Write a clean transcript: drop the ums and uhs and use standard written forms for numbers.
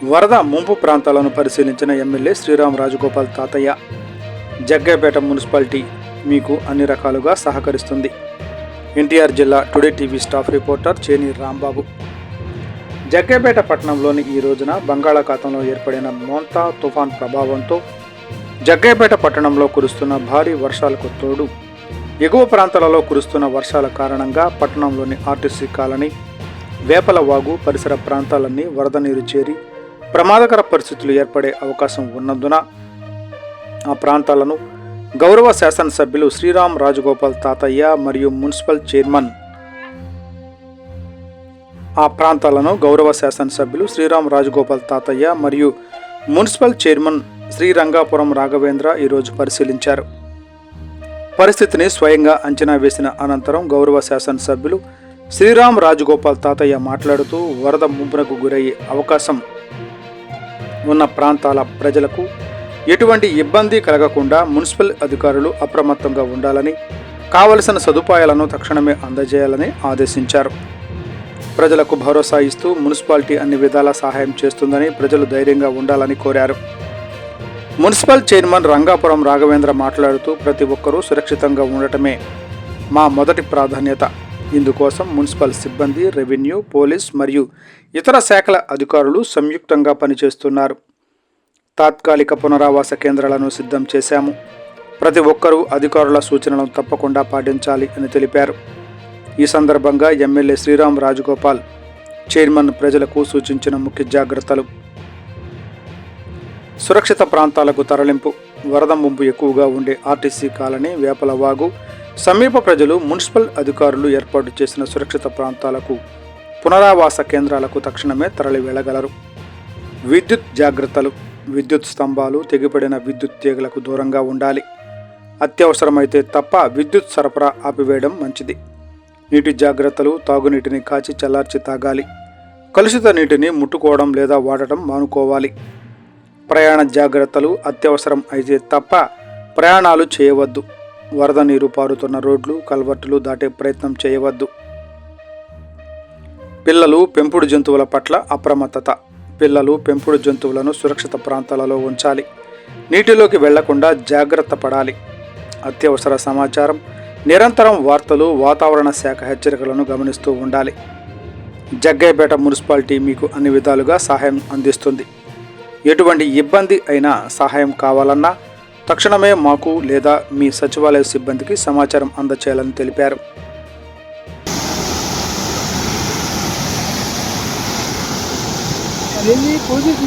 వరద ముంపు ప్రాంతాలను పరిశీలించిన ఎమ్మెల్యే శ్రీరామ్ రాజగోపాల్ తాతయ్య. జగ్గయ్యపేట మున్సిపాలిటీ మీకు అన్ని రకాలుగా సహకరిస్తుంది. ఎన్టీఆర్ జిల్లా టుడే టీవీ స్టాఫ్ రిపోర్టర్ చేని రాంబాబు. జగ్గయ్యపేట పట్టణంలోని ఈ రోజున బంగాళాఖాతంలో ఏర్పడిన మోంతా తుఫాన్ ప్రభావంతో జగ్గయ్యపేట పట్టణంలో కురుస్తున్న భారీ వర్షాలకు తోడు ఎగువ ప్రాంతాలలో కురుస్తున్న వర్షాల కారణంగా పట్టణంలోని ఆర్టీసీ కాలనీ, వేపలవాగు పరిసర ప్రాంతాలన్నీ వరద నీరు చేరి ప్రమాదకర పరిస్థితులు ఏర్పడే అవకాశం ఉన్నందున ఆ ప్రాంతాలను గౌరవ శాసనసభ్యులు శ్రీరామ్ రాజగోపాల్ తాతయ్య మరియు మున్సిపల్ చైర్మన్ శ్రీరంగాపురం రాఘవేంద్ర ఈరోజు పరిశీలించారు. పరిస్థితిని స్వయంగా అంచనా వేసిన అనంతరం గౌరవ శాసనసభ్యులు శ్రీరామ్ రాజగోపాల్ తాతయ్య మాట్లాడుతూ వరద ముంపునకు గురయ్యే అవకాశం ఉన్న ప్రాంతాల ప్రజలకు ఎటువంటి ఇబ్బంది కలగకుండా మున్సిపల్ అధికారులు అప్రమత్తంగా ఉండాలని, కావలసిన సదుపాయాలను తక్షణమే అందజేయాలని ఆదేశించారు. ప్రజలకు భరోసా ఇస్తూ మున్సిపాలిటీ అన్ని విధాలా సహాయం చేస్తుందని ప్రజలు ధైర్యంగా ఉండాలని కోరారు. మున్సిపల్ చైర్మన్ రంగాపురం రాఘవేంద్ర మాట్లాడుతూ ప్రతి ఒక్కరూ సురక్షితంగా ఉండటమే మా మొదటి ప్రాధాన్యత. ఇందుకోసం మున్సిపల్ సిబ్బంది, రెవెన్యూ, పోలీస్ మరియు ఇతర శాఖల అధికారులు సంయుక్తంగా పనిచేస్తున్నారు. తాత్కాలిక పునరావాస కేంద్రాలను సిద్ధం చేశాము. ప్రతి ఒక్కరూ అధికారుల సూచనలను తప్పకుండా పాటించాలి అని తెలిపారు. ఈ సందర్భంగా ఎమ్మెల్యే శ్రీరామ్ రాజగోపాల్ చైర్మన్ ప్రజలకు సూచించిన ముఖ్య జాగ్రత్తలు: సురక్షిత ప్రాంతాలకు తరలింపు. వరద ముంపు ఎక్కువగా ఉండే ఆర్టీసీ కాలనీ, వేపలవాగు సమీప ప్రజలు మున్సిపల్ అధికారులు ఏర్పాటు చేసిన సురక్షిత ప్రాంతాలకు, పునరావాస కేంద్రాలకు తక్షణమే తరలి వెళ్ళగలరు. విద్యుత్ జాగ్రత్తలు. విద్యుత్ స్తంభాలు, తెగిపడిన విద్యుత్ తీగలకు దూరంగా ఉండాలి. అత్యవసరమైతే తప్ప విద్యుత్ సరఫరా ఆపివేయడం మంచిది. నీటి జాగ్రత్తలు. తాగునీటిని కాచి చల్లార్చి తాగాలి. కలుషిత నీటిని ముట్టుకోవడం లేదా వాడటం మానుకోవాలి. ప్రయాణ జాగ్రత్తలు. అత్యవసరం అయితే తప్ప ప్రయాణాలు చేయవద్దు. వరద నీరు పారుతున్న రోడ్లు, కల్వర్టులు దాటే ప్రయత్నం చేయవద్దు. పిల్లలు, పెంపుడు జంతువుల పట్ల అప్రమత్తత. పిల్లలు, పెంపుడు జంతువులను సురక్షిత ప్రాంతాలలో ఉంచాలి. నీటిలోకి వెళ్లకుండా జాగ్రత్త పడాలి. అత్యవసర సమాచారం. నిరంతరం వార్తలు, వాతావరణ శాఖ హెచ్చరికలను గమనిస్తూ ఉండాలి. జగ్గయ్యపేట మున్సిపాలిటీ మీకు అన్ని విధాలుగా సహాయం అందిస్తుంది. ఎటువంటి ఇబ్బంది అయినా, సహాయం కావాలన్నా తక్షణమే మాకు లేదా మీ సచివాలయ సిబ్బందికి సమాచారం అందచేయాలని తెలిపారు.